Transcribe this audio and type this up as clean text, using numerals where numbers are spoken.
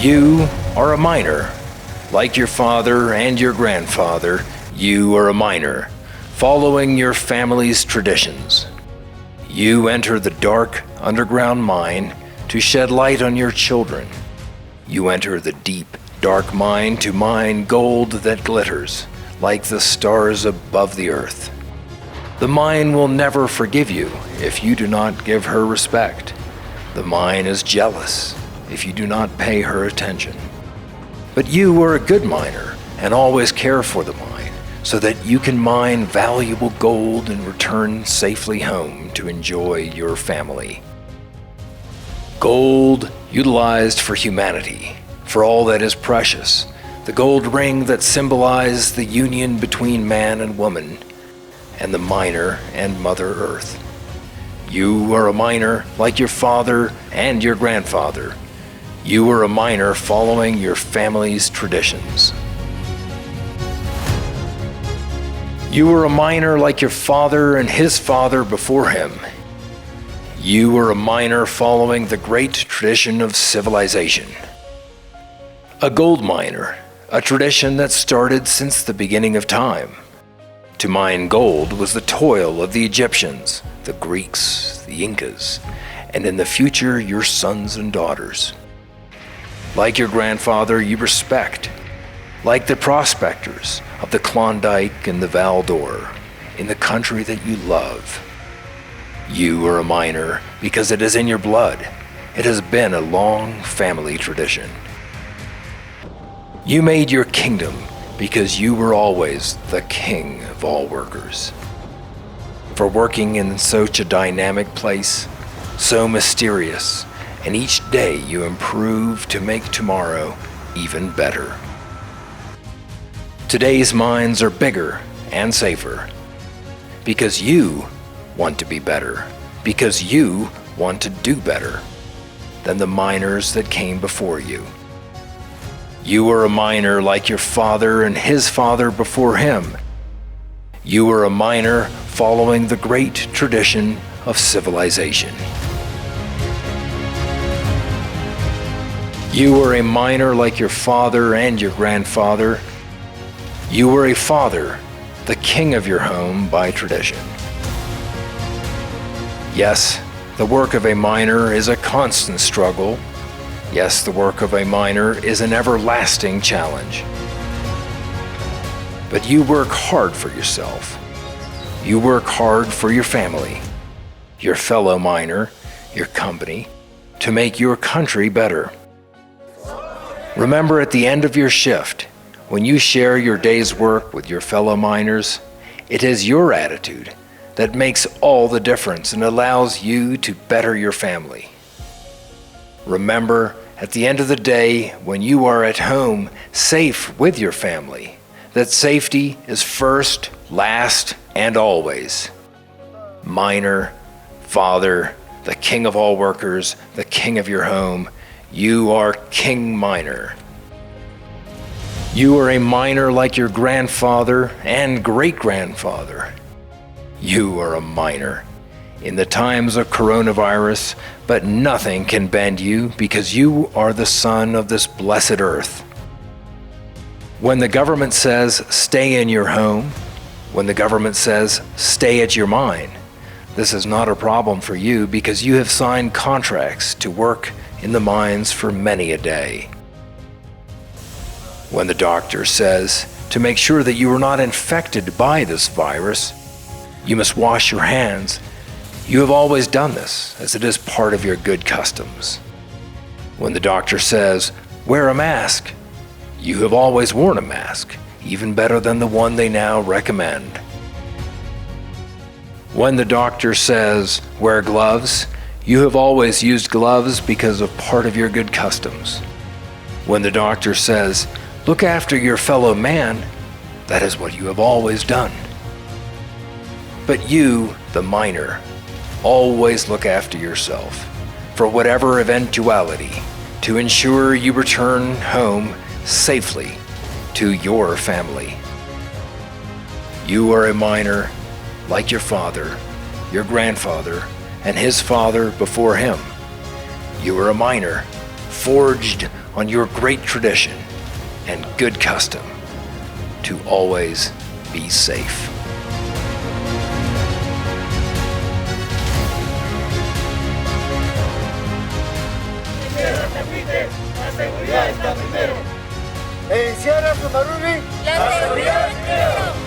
You are a minor. Like your father and your grandfather, you are a minor, following your family's traditions. You enter the dark, underground mine to shed light on your children. You enter the deep, dark mine to mine gold that glitters, like the stars above the earth. The mine will never forgive you if you do not give her respect. The mine is jealous if you do not pay her attention. But you are a good miner and always care for the mine, so that you can mine valuable gold and return safely home to enjoy your family. Gold utilized for humanity, for all that is precious, the gold ring that symbolized the union between man and woman, and the miner and Mother Earth. You are a miner like your father and your grandfather. You are a miner following your family's traditions. You are a miner like your father and his father before him. You are a miner following the great tradition of civilization. A gold miner, a tradition that started since the beginning of time. To mine gold was the toil of the Egyptians, the Greeks, the Incas, and in the future your sons and daughters. Like your grandfather, you respect. Like the prospectors of the Klondike and the Val d'Or, in the country that you love. You are a miner because it is in your blood. It has been a long family tradition. You made your kingdom because you were always the king of all workers. For working in such a dynamic place, so mysterious, and each day you improve to make tomorrow even better. Today's mines are bigger and safer because you want to be better, because you want to do better than the miners that came before you. You are a miner like your father and his father before him. You are a miner following the great tradition of civilization. You are a miner like your father and your grandfather. You were a father, the king of your home by tradition. Yes, the work of a miner is a constant struggle. Yes, the work of a miner is an everlasting challenge. But you work hard for yourself. You work hard for your family, your fellow miner, your company, to make your country better. Remember, at the end of your shift, when you share your day's work with your fellow miners, it is your attitude that makes all the difference and allows you to better your family. Remember, at the end of the day, when you are at home, safe with your family, that safety is first, last, and always. Miner, father, the king of all workers, the king of your home, you are King Miner. You are a miner like your grandfather and great-grandfather. You are a miner in the times of coronavirus, but nothing can bend you because you are the son of this blessed earth. When the government says, stay in your home, when the government says, stay at your mine, this is not a problem for you because you have signed contracts to work in the mines for many a day. When the doctor says, to make sure that you are not infected by this virus, you must wash your hands. You have always done this, as it is part of your good customs. When the doctor says, wear a mask, you have always worn a mask, even better than the one they now recommend. When the doctor says, wear gloves, you have always used gloves because of part of your good customs. When the doctor says, look after your fellow man, that is what you have always done. But you, the miner, always look after yourself, for whatever eventuality, to ensure you return home safely to your family. You are a miner like your father, your grandfather, and his father before him. You are a miner forged on your great tradition and good custom to always be safe. La seguridad está primero. En Sierra Sumarumi, la seguridad es primero.